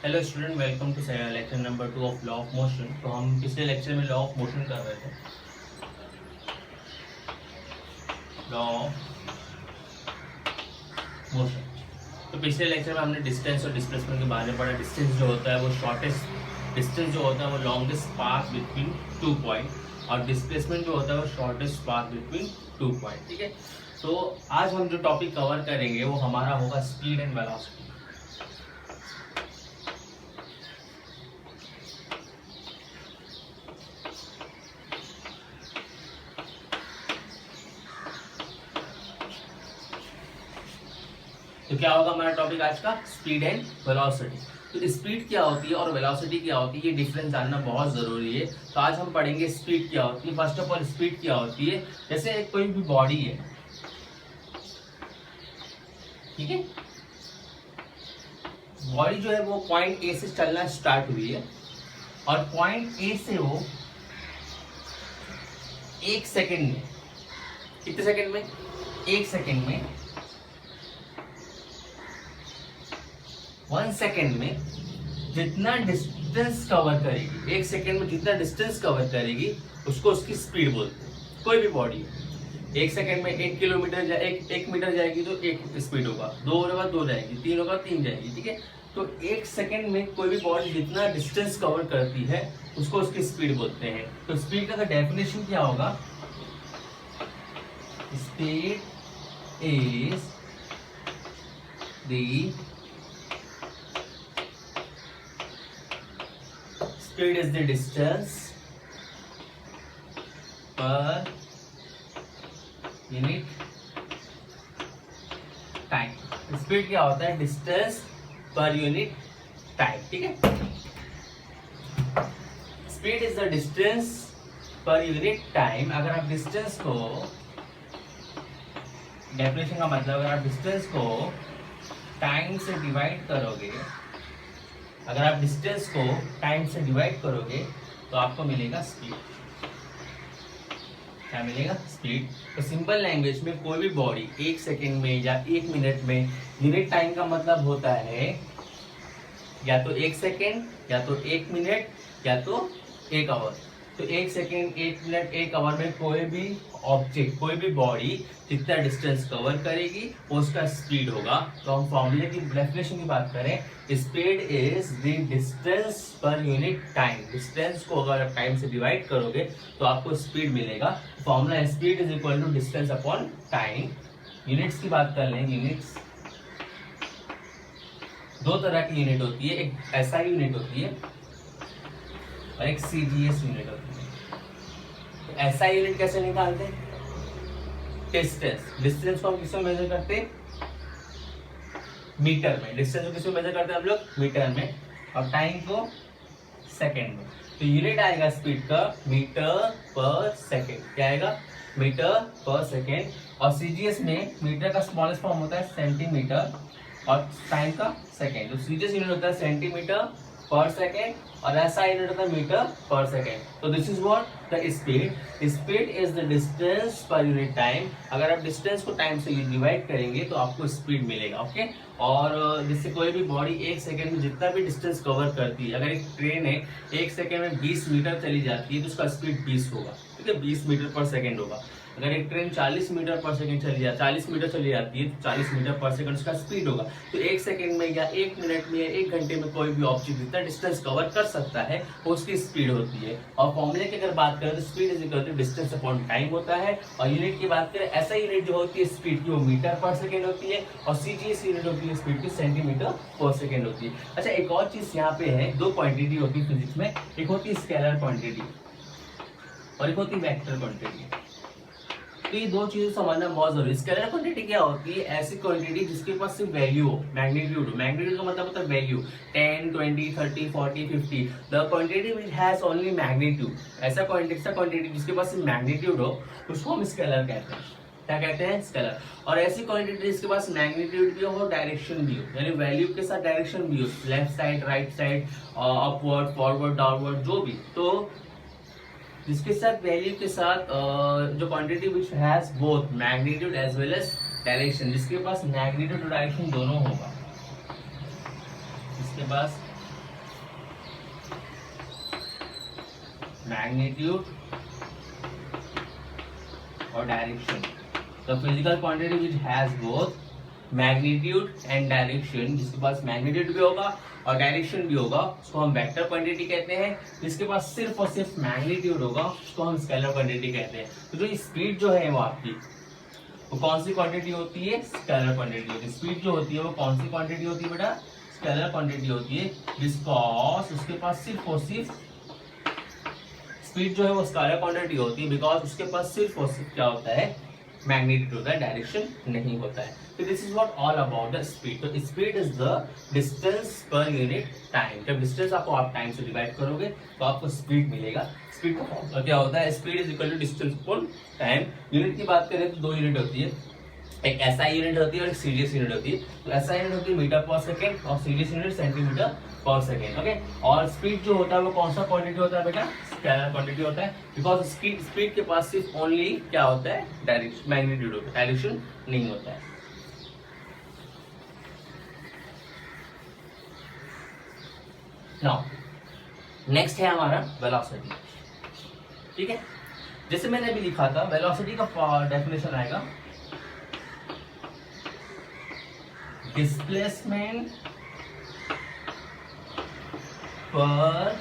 Hello student, welcome to lecture number 2 of law of motion. तो हम पिछले lecture में लॉ ऑफ मोशन कर रहे थे। Law of motion. तो पिछले लेक्चर में हमने डिस्टेंस और डिस्प्लेसमेंट के बारे में पढ़ा। डिस्टेंस जो होता है वो शॉर्टेस्ट डिस्टेंस जो होता है वो लॉन्गेस्ट पाथ बिटवीन 2 पॉइंट, और डिस्प्लेसमेंट जो होता है वो शॉर्टेस्ट पाथ बिटवीन 2 पॉइंट। ठीक है, तो आज हम जो टॉपिक कवर करेंगे वो हमारा होगा स्पीड एंड वेलोसिटी। तो क्या होगा हमारा टॉपिक आज का? Speed and velocity. तो स्पीड क्या होती है और वेलोसिटी क्या होती है, ये डिफरेंस जानना बहुत जरूरी है। तो आज हम पढ़ेंगे स्पीड क्या होती है। फर्स्ट ऑफ ऑल स्पीड क्या होती है, जैसे कोई भी बॉडी है, ठीक है, बॉडी जो है वो पॉइंट ए से चलना स्टार्ट हुई है और पॉइंट ए से वो 1 सेकेंड में, कितने सेकेंड में? 1 सेकेंड में, 1 सेकेंड में जितना डिस्टेंस कवर करेगी, 1 सेकेंड में जितना डिस्टेंस कवर करेगी उसको उसकी स्पीड बोलते हैं। कोई भी बॉडी है, 1 सेकेंड में 1 किलोमीटर या 1 मीटर जाएगी तो 1 स्पीड होगा, 2 होगा 2 जाएगी, 3 होगा 3 जाएगी। ठीक है, तो 1 सेकेंड में कोई भी बॉडी जितना डिस्टेंस कवर करती है उसको उसकी स्पीड बोलते हैं। तो स्पीड का डेफिनेशन क्या होगा? Speed is the speed is the distance per unit time। Speed क्या होता है? Distance per unit time. ठीक है, speed is the distance per unit time. अगर आप डिस्टेंस को, डेफिनेशन का मतलब, अगर आप डिस्टेंस को टाइम से डिवाइड करोगे, अगर आप डिस्टेंस को टाइम से डिवाइड करोगे तो आपको मिलेगा स्पीड। क्या मिलेगा? स्पीड। तो सिंपल लैंग्वेज में कोई भी बॉडी 1 सेकेंड में या 1 मिनट में, यूनिट टाइम का मतलब होता है या तो 1 सेकेंड, या तो 1 मिनट, या तो 1 आवर। तो 1 सेकेंड, 1 मिनट, 1 आवर में कोई भी ऑब्जेक्ट, कोई भी बॉडी जितना डिस्टेंस कवर करेगी वो उसका स्पीड होगा। तो हम फॉर्मूले की डेफिनेशन की बात करें, speed is the distance per unit time. Distance को अगर आप टाइम से डिवाइड करोगे तो आपको स्पीड मिलेगा। Formula speed is equal to distance upon time. Units की बात कर लें, यूनिट्स 2 तरह की यूनिट होती है, एक एसआई यूनिट होती है और एक सीजीएस यूनिट होती है। तो एसआई यूनिट कैसे निकालते हैं? डिस्टेंस को हम किसमें मेजर करते हैं? मीटर में। डिस्टेंस को किसमें मेजर करते हैं हम लोग? मीटर में। और टाइम को सेकेंड में। तो यूनिट आएगा स्पीड का मीटर पर सेकेंड। क्या आएगा? Metre per second. और सीजीएस में मीटर का स्मॉलेस्ट फॉर्म होता है सेंटीमीटर और टाइम का सेकेंड। तो सीजीएस यूनिट होता है सेंटीमीटर पर सेकेंड और ऐसा यूनिट होता है मीटर पर सेकेंड। तो this is what the speed. Speed is the distance per unit time. अगर आप डिस्टेंस को टाइम से डिवाइड करेंगे तो आपको स्पीड मिलेगा। ओके, और जिससे कोई भी बॉडी 1 सेकेंड में जितना भी डिस्टेंस कवर करती है, अगर एक ट्रेन है 1 सेकेंड में 20 मीटर चली जाती है तो उसका स्पीड 20 होगा। ठीक है, 20 मीटर पर सेकेंड होगा। अगर एक ट्रेन 40 मीटर पर सेकंड चली जाती, 40 मीटर चली जाती है तो 40 मीटर पर सेकंड उसका स्पीड होगा। तो 1 सेकंड में या 1 मिनट में या 1 घंटे में कोई भी ऑब्जेक्ट जितना डिस्टेंस कवर कर सकता है वो उसकी स्पीड होती है। और फॉर्मूले की अगर बात करें तो speed is equal to distance upon time होता है। और यूनिट की बात करें, ऐसा यूनिट जो होती है स्पीड की वो मीटर पर सेकेंड होती है और सीजीएस यूनिट होती है स्पीड की सेंटीमीटर पर सेकेंड होती है। अच्छा, एक और चीज यहाँ पे है, 2 क्वांटिटी होती है फिजिक्स में, एक होती है स्केलर क्वांटिटी और एक होती है वेक्टर क्वांटिटी। तो ये 2 चीजें समझना बहुत जरूरी है। स्केलर क्वांटिटी क्या होती है? ऐसी क्वांटिटी जिसके पास सिर्फ वैल्यू हो, मैग्नीट्यूड हो। मैग्नीट्यूड का मतलब होता है value, 10, 20, 30, 40, 50। The quantity which has only magnitude. ऐसा क्वांटिटी जिसके पास सिर्फ मैग्नीट्यूड हो उसको हम स्केलर कहते हैं। क्या कहते हैं? स्केलर। और ऐसी क्वांटिटी जिसके पास मैग्नीट्यूड भी हो, डायरेक्शन भी हो, यानी वैल्यू के साथ डायरेक्शन भी हो, left side, right side, upward, forward, downward, जो भी। तो जिसके साथ वैल्यू के साथ जो quantity which has both magnitude as well as direction, जिसके पास मैग्नीट्यूड और डायरेक्शन दोनों होगा, जिसके पास मैग्नीट्यूड और direction. The physical quantity which has both magnitude and direction, जिसके पास मैग्नीट्यूड भी होगा और डायरेक्शन भी होगा, उसको हम वेक्टर क्वांटिटी कहते हैं। जिसके पास सिर्फ और सिर्फ मैग्नीट्यूड होगा उसको हम स्केलर क्वांटिटी कहते हैं। तो जो स्पीड जो है वो आपकी, वो कौन सी क्वांटिटी होती है? स्केलर क्वांटिटी होती है। स्पीड जो होती है वो कौन सी क्वांटिटी होती है बेटा? स्केलर क्वांटिटी होती है, बिकॉज उसके पास सिर्फ और सिर्फ स्पीड जो है वो स्केलर क्वांटिटी होती है, बिकॉज उसके पास सिर्फ और सिर्फ क्या होता है? मैग्नीट्यूड होता है, डायरेक्शन नहीं होता है। तो this is what all about the speed. तो speed is the distance per unit time. जब डिस्टेंस आपको आप टाइम से डिवाइड करोगे तो आपको स्पीड मिलेगा। स्पीड का फॉर्मूला क्या होता है? Speed is equal to distance upon time. Unit की बात करें तो दो यूनिट होती है, एक एसआई यूनिट होती है और एक सीडीएस यूनिट होती है। तो एसआई यूनिट होती है मीटर पर सेकेंड और CDS unit centimetre per second. Okay, और स्पीड जो होता है वो कौन सा क्वांटिटी होता है बेटा? स्केलर क्वांटिटी होता है, बिकॉज स्पीड के पास सिर्फ ओनली क्या होता है? डायरेक्शन, मैग्नीट्यूड होता है, डायरेक्शन नहीं होता है। नाउ नेक्स्ट है हमारा वेलोसिटी। ठीक है, जैसे मैंने अभी लिखा था, वेलोसिटी का डेफिनेशन आएगा displacement per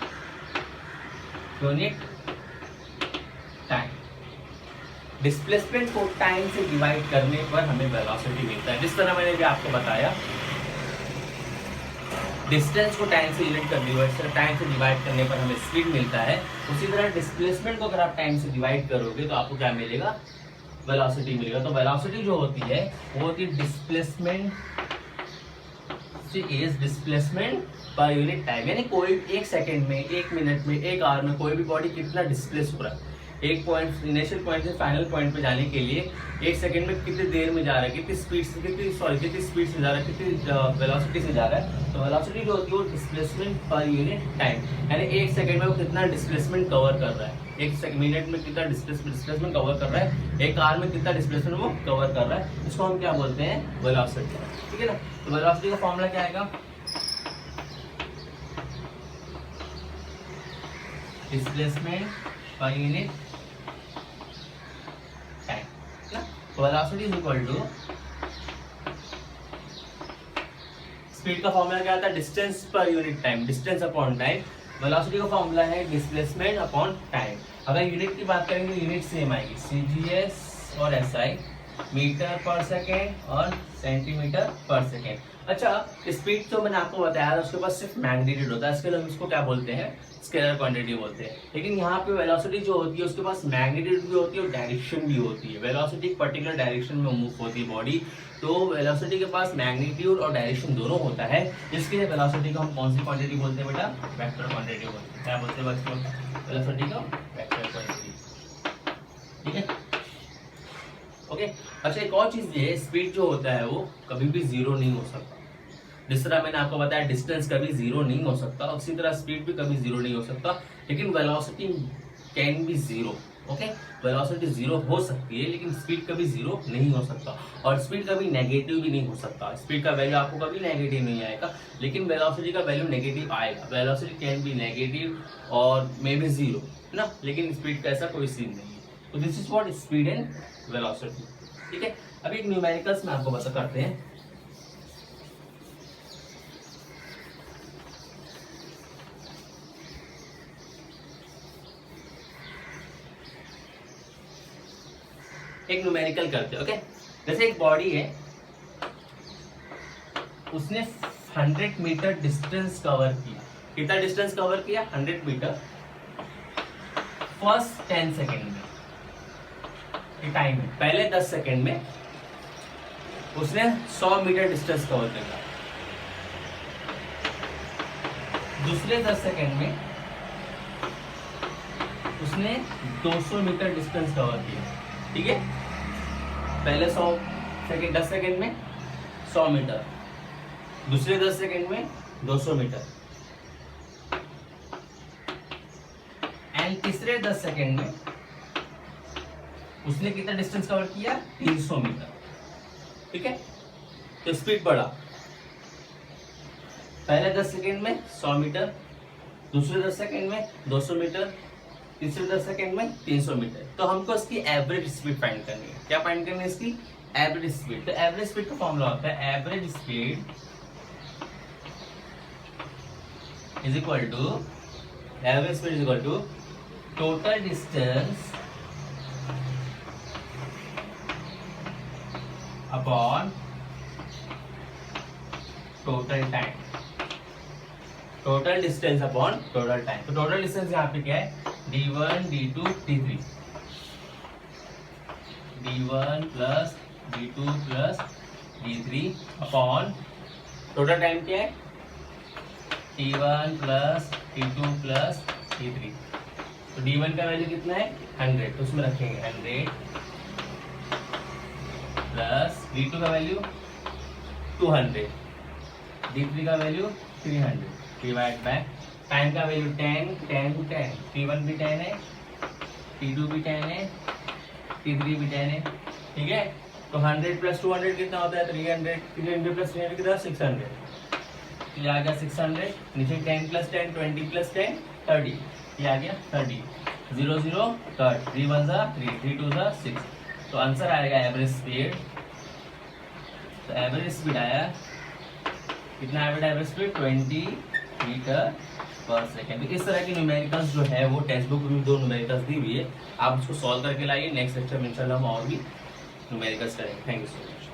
unit time. Displacement को टाइम से डिवाइड करने पर हमें वेलोसिटी मिलता है। जिस तरह मैंने भी आपको बताया, डिस्टेंस को टाइम से यूनिट कर टाइम से डिवाइड करने पर हमें स्पीड मिलता है, उसी तरह डिस्प्लेसमेंट को अगर आप टाइम से डिवाइड करोगे तो आपको क्या मिलेगा? वेलोसिटी मिलेगा। तो वेलोसिटी जो होती है वो होती है displacement is displacement per unit time. यानी कोई एक सेकंड में, एक मिनट में, एक आवर में कोई भी बॉडी कितना डिस्प्लेस हो रहा है, एक पॉइंट इनिशियल पॉइंट से फाइनल पॉइंट पे जाने के लिए एक सेकंड में कितनी देर में जा रहा है, कितनी स्पीड से जा रहा है, कितनी वेलोसिटी से जा रहा है। तो वेलोसिटी जो होती है वो डिस्प्लेसमेंट पर यूनिट टाइम, यानी एक सेकंड में वो कितना डिस्प्लेसमेंट कवर कर रहा है, एक मिनट में कितना डिस्प्लेसमेंट कवर कर रहा है, एक आवर में कितना डिस्प्लेसमेंट वो कवर कर रहा है। इसको हम क्या बोलते हैं? वेलोसिटी। ठीक है ना। तो वेलोसिटी का फॉर्मूला क्या आएगा? Displacement per unit time. तो velocity is equal to, speed का फॉर्मूला क्या आता है? Distance per unit time, distance upon time. Velocity का फॉर्मूला है डिस्प्लेसमेंट अपॉन टाइम। अगर यूनिट की बात करेंगे तो यूनिट सेम आएगी, सीजीएस और एसआई, मीटर पर सेकेंड और सेंटीमीटर पर सेकेंड। अच्छा, स्पीड तो मैंने आपको बताया था उसके पास सिर्फ मैग्नीट्यूड होता है, इसके लिए हम इसको क्या बोलते हैं? स्केलर क्वांटिटी बोलते हैं। लेकिन यहाँ पे वेलोसिटी जो होती है उसके पास मैग्नीट्यूड भी होती है और डायरेक्शन भी होती है। वेलोसिटी एक पर्टिकुलर डायरेक्शन में मूव होती है बॉडी, तो वेलोसिटी के पास मैग्नीट्यूड और डायरेक्शन दोनों होता है। जिसके लिए वेलोसिटी को हम कौन सी क्वांटिटी बोलते हैं बेटा? वेक्टर क्वांटिटी बोलते हैं। क्या बोलते हैं बच्चों? वेलोसिटी को वेक्टर क्वांटिटी। ठीक है, ओके। अच्छा, एक और चीज ये, स्पीड जो होता है वो कभी भी जीरो नहीं हो सकता। जिस तरह मैंने आपको बताया डिस्टेंस कभी जीरो नहीं हो सकता, उसी तरह स्पीड भी कभी जीरो नहीं हो सकता, लेकिन velocity can be zero. Okay, velocity zero हो सकती है लेकिन स्पीड कभी जीरो नहीं हो सकता, और स्पीड कभी नेगेटिव भी नहीं हो सकता। स्पीड का वैल्यू आपको कभी नेगेटिव नहीं आएगा, लेकिन वेलोसिटी का वैल्यू नेगेटिव आएगा। वेलोसिटी कैन बी नेगेटिव और मे बी जीरो, है ना, लेकिन स्पीड का ऐसा कोई सीन नहीं है। तो this is what speed and velocity. ठीक है, अभी एक न्यूमेरिकल्स में आपको बता करते हैं। एक न्यूमेरिकल करते हैं। ओके, जैसे एक बॉडी है, उसने 100 मीटर डिस्टेंस कवर किया। कितना डिस्टेंस कवर किया? 100 मीटर फर्स्ट 10 सेकेंड में। ये टाइम है। पहले 10 सेकेंड में उसने 100 मीटर डिस्टेंस कवर किया। दूसरे 10 सेकेंड में उसने 200 मीटर डिस्टेंस कवर किया। ठीक है, पहले 10 सेकेंड में 100 मीटर, दूसरे 10 सेकेंड में 200 मीटर, एंड तीसरे 10 सेकेंड में उसने कितना डिस्टेंस कवर किया? 300 मीटर। ठीक है, तो स्पीड बढ़ा। पहले 10 सेकेंड में 100 मीटर, दूसरे 10 सेकेंड में 200 मीटर, 310 सेकेंड में 300 मीटर। तो हमको इसकी एवरेज स्पीड फाइंड करनी है। क्या फाइंड करनी है इसकी? Average speed. तो एवरेज स्पीड का फॉर्मूला होता है average speed is equal to total distance upon total time. Total distance upon total time. तो टोटल डिस्टेंस यहाँ पे क्या है? d1 d2 d3 d1 plus d2 plus d3 upon total time क्या है? t1 plus t2 plus t3। तो d1 का value कितना है? 100, तो उसमें रखेंगे 100 प्लस d2 का वैल्यू 200, d3 का वैल्यू 300 डिवाइड बाय टाइम का वैल्यू 10 10 10, t1 भी 10 है, t2 भी 10 है, t3 भी 10 है। ठीक है, तो 100 प्लस 200 कितना होता है? 300, 300 प्लस 300 कितना? 600। ये आ गया 600। नीचे 10 प्लस 10 20 प्लस 10 30, ये आ गया 30। 0 0 कट, 3 1 जा 3 3 2 जा 6। तो आंसर आएगा एवरेज स्पीड। तो एवरेज स्पीड आया कितना? Average speed 20 metre per second. तो इस तरह की न्यूमेरिकल्स जो है वो टेक्स्ट बुक में 2 न्यूमेरिकल्स दी हुई है, आप उसको सॉल्व करके लाइए। नेक्स्ट लेक्चर में इंशाल्लाह हम और भी न्यूमेरिकल्स करेंगे। Thank you so much.